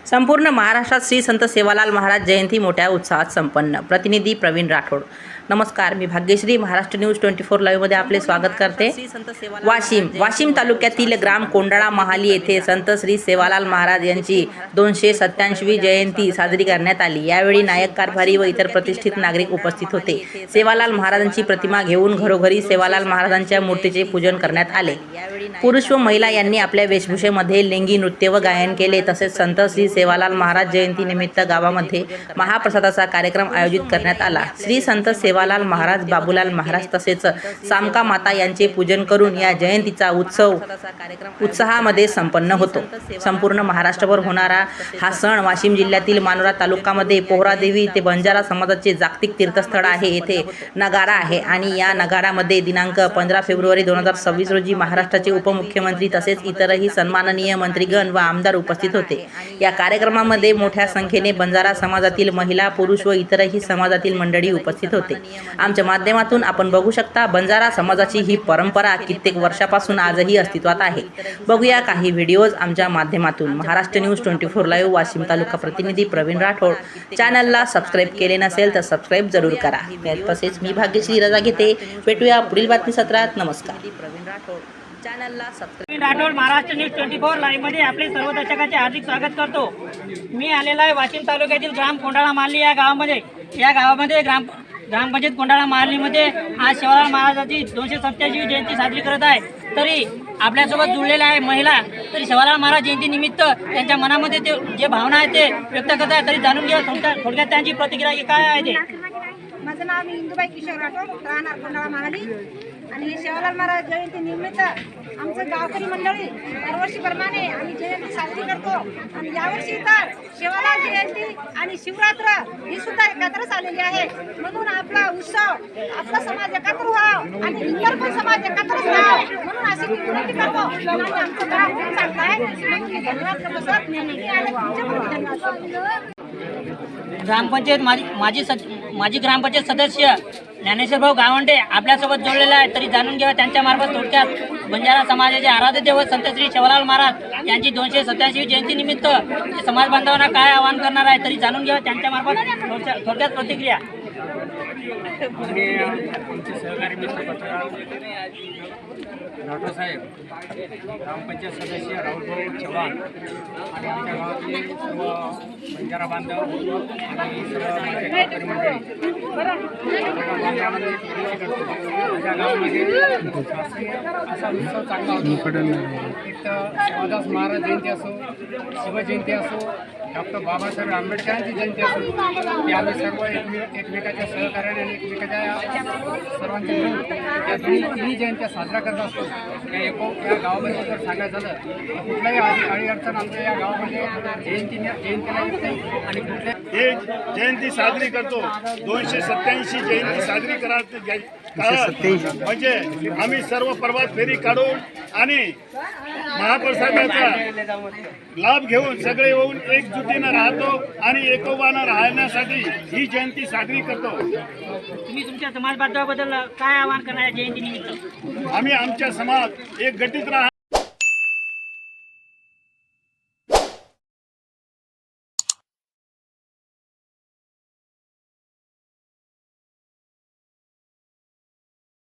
संपूर्ण महाराष्ट्रात श्री संत सेवालाल महाराज जयंती मोठ्या उत्साहात संपन्न। प्रतिनिधी प्रवीण राठोड। नमस्कार, मी भाग्यश्री महाराष्ट्र न्यूज 24 लाईव्हमध्ये आपले स्वागत करते। वाशिम तालुक्यातील ग्राम कोंडाळा महाली येथे संत श्री सेवालाल महाराज यांची 287वी जयंती साजरी करण्यात आली। यावेळी नायक कारभारी व इतर प्रतिष्ठित नागरिक उपस्थित होते। सेवालाल महाराजांची प्रतिमा घेऊन घरोघरी सेवालाल महाराजांच्या मूर्तीचे पूजन करण्यात आले। पुरुष व महिला यांनी आपल्या वेशभूषेमध्ये लेंगी नृत्य व गायन केले। तसेच संत श्री सेवालाल महाराज जयंती निमित्त गावामध्ये महाप्रसादाचा कार्यक्रम आयोजित करण्यात आला। श्री संत सेवालाल महाराज, बाबूलाल महाराज तसेच सामका माता यांचे पूजन करून या जयंतीचा उत्सव उत्साहामध्ये संपन्न होतो। संपूर्ण महाराष्ट्रभर होणारा हा सण वाशिम जिल्ह्यातील मानोरा तालुक्यामध्ये पोहरादेवी ते बंजारा समाजाचे जागतिक तीर्थस्थळ आहे। येथे नगारा आहे आणि या नगारामध्ये दिनांक 15 फेब्रुवारी 2026 रोजी महाराष्ट्राचे उपमुख्यमंत्री तसेच इतरही सन्माननीय मंत्रीगण व आमदार उपस्थित होते। या कार्यक्रमामध्ये मोठ्या संख्येने बंजारा समाजातील महिला, पुरुष व इतरही समाजातील मंडळी उपस्थित होते। आमच्या माध्यमातून आपण बघू शकता, बंजारा समाजाची ही परंपरा कित्येक वर्षापासून आजही अस्तित्वात आहे। बघूया काही व्हिडिओज आमच्या माध्यमातून। महाराष्ट्र न्यूज 24 लाईव्ह वाशिम तालुका प्रतिनिधी प्रवीण राठोड। चॅनलला सबस्क्राईब केले नसेल तर सबस्क्राईब जरूर करा। तसेच मी भाग्यश्री रजा घेते। भेटूया पुढील बातमी सत्रात। नमस्कार। प्रवीण राठोड चॅनलला subscribe. Rathod Maharashtra news 24 live मध्ये आपले सर्व दर्शकांचे हार्दिक स्वागत करतो। मी आलेला आहे वाशिम तालुक्यातील ग्राम कोंडाळा माहली या गावामध्ये ग्रामपंचायत कोंडाळा माहलीमध्ये आज सेवालाल महाराजांची 287वी जयंती साजरी करत आहे। तरी आपल्यासोबत जुळलेल्या आहे महिला, तरी सेवालाल महाराज जयंती निमित्त त्यांच्या मनामध्ये ते जे भावना आहे ते व्यक्त करत आहे। तरी जाणून घ्या थोडक्यात त्यांची प्रतिक्रिया काय आहे ते। माझं नाव इंदुबाई किशोर राठोड, राहणार कोंडाळा माहली। आणि सेवालाल महाराज जयंती निमित्त आमचं गावकरी मंडळी दरवर्षीप्रमाणे आम्ही जयंती साजरी करतो। आणि यावर्षी तर सेवालाल जयंती आणि शिवरात्र ही सुद्धा एकत्रच आलेली आहे। म्हणून आपला उत्सव, आपला समाज एकत्र व्हावा आणि इतर पण समाज एकत्रच राहावे म्हणून अशी विनंती करतो। आणि आमचं गाव खूप चांगलं आहे म्हणून मी धन्यवाद करतो सर। ग्रामपंचायत माजी ग्रामपंचायत सदस्य ज्ञानेश्वर भाऊ गावंडे आपल्यासोबत जोडलेले आहे। तरी जाणून घ्या त्यांच्या मार्फत थोडक्यात बंजारा समाजाचे आराध्य दैवत संत श्री सेवालाल महाराज यांची 287वी जयंती निमित्त समाज बांधवांना काय आवाहन करणार आहे। तरी जाणून घ्या त्यांच्या मार्फत थोडक्यात प्रतिक्रिया। आमचे सहकारी मित्र पत्रकार राठोड साहेब, ग्रामपंचायत सदस्य राहुलभाऊ चव्हाण आणि आमच्या गावातले सर्व बंजारा बांधव आणि सर्व माझे गावकरी मंडळी माझ्या गावामध्ये असा उत्सव चांगला होतो। एक तर सेवादास महाराज जयंती असो, शिवजयंती असो, डॉक्टर बाबासाहेब आंबेडकरांची जयंती असो, ते आम्ही सर्व एकमेकाच्या सहकार्याने आणि एकमेकाच्या सर्वांच्या मिळून या तिन्ही जयंत्या साजरा करत असतो। या गावामध्ये जर सांगायचं झालं तर कुठल्याही अडचण आमच्या या गावामध्ये जयंतीला येत नाही। आणि कुठल्या हे जयंती साजरी करतो, 287 जयंती साजरी म्हणजे आम्ही सर्व प्रभात फेरी काढून आणि महाप्रसादाचा लाभ घेऊन सगळे येऊन एकजुटीनं राहतो आणि एकोपानं राहण्यासाठी ही जयंती साजरी करतो। तुम्ही तुमच्या समाज बांधवाबद्दल काय आवाहन करणार जयंती निमित्त? आम्ही आमच्या समाज एक गटीत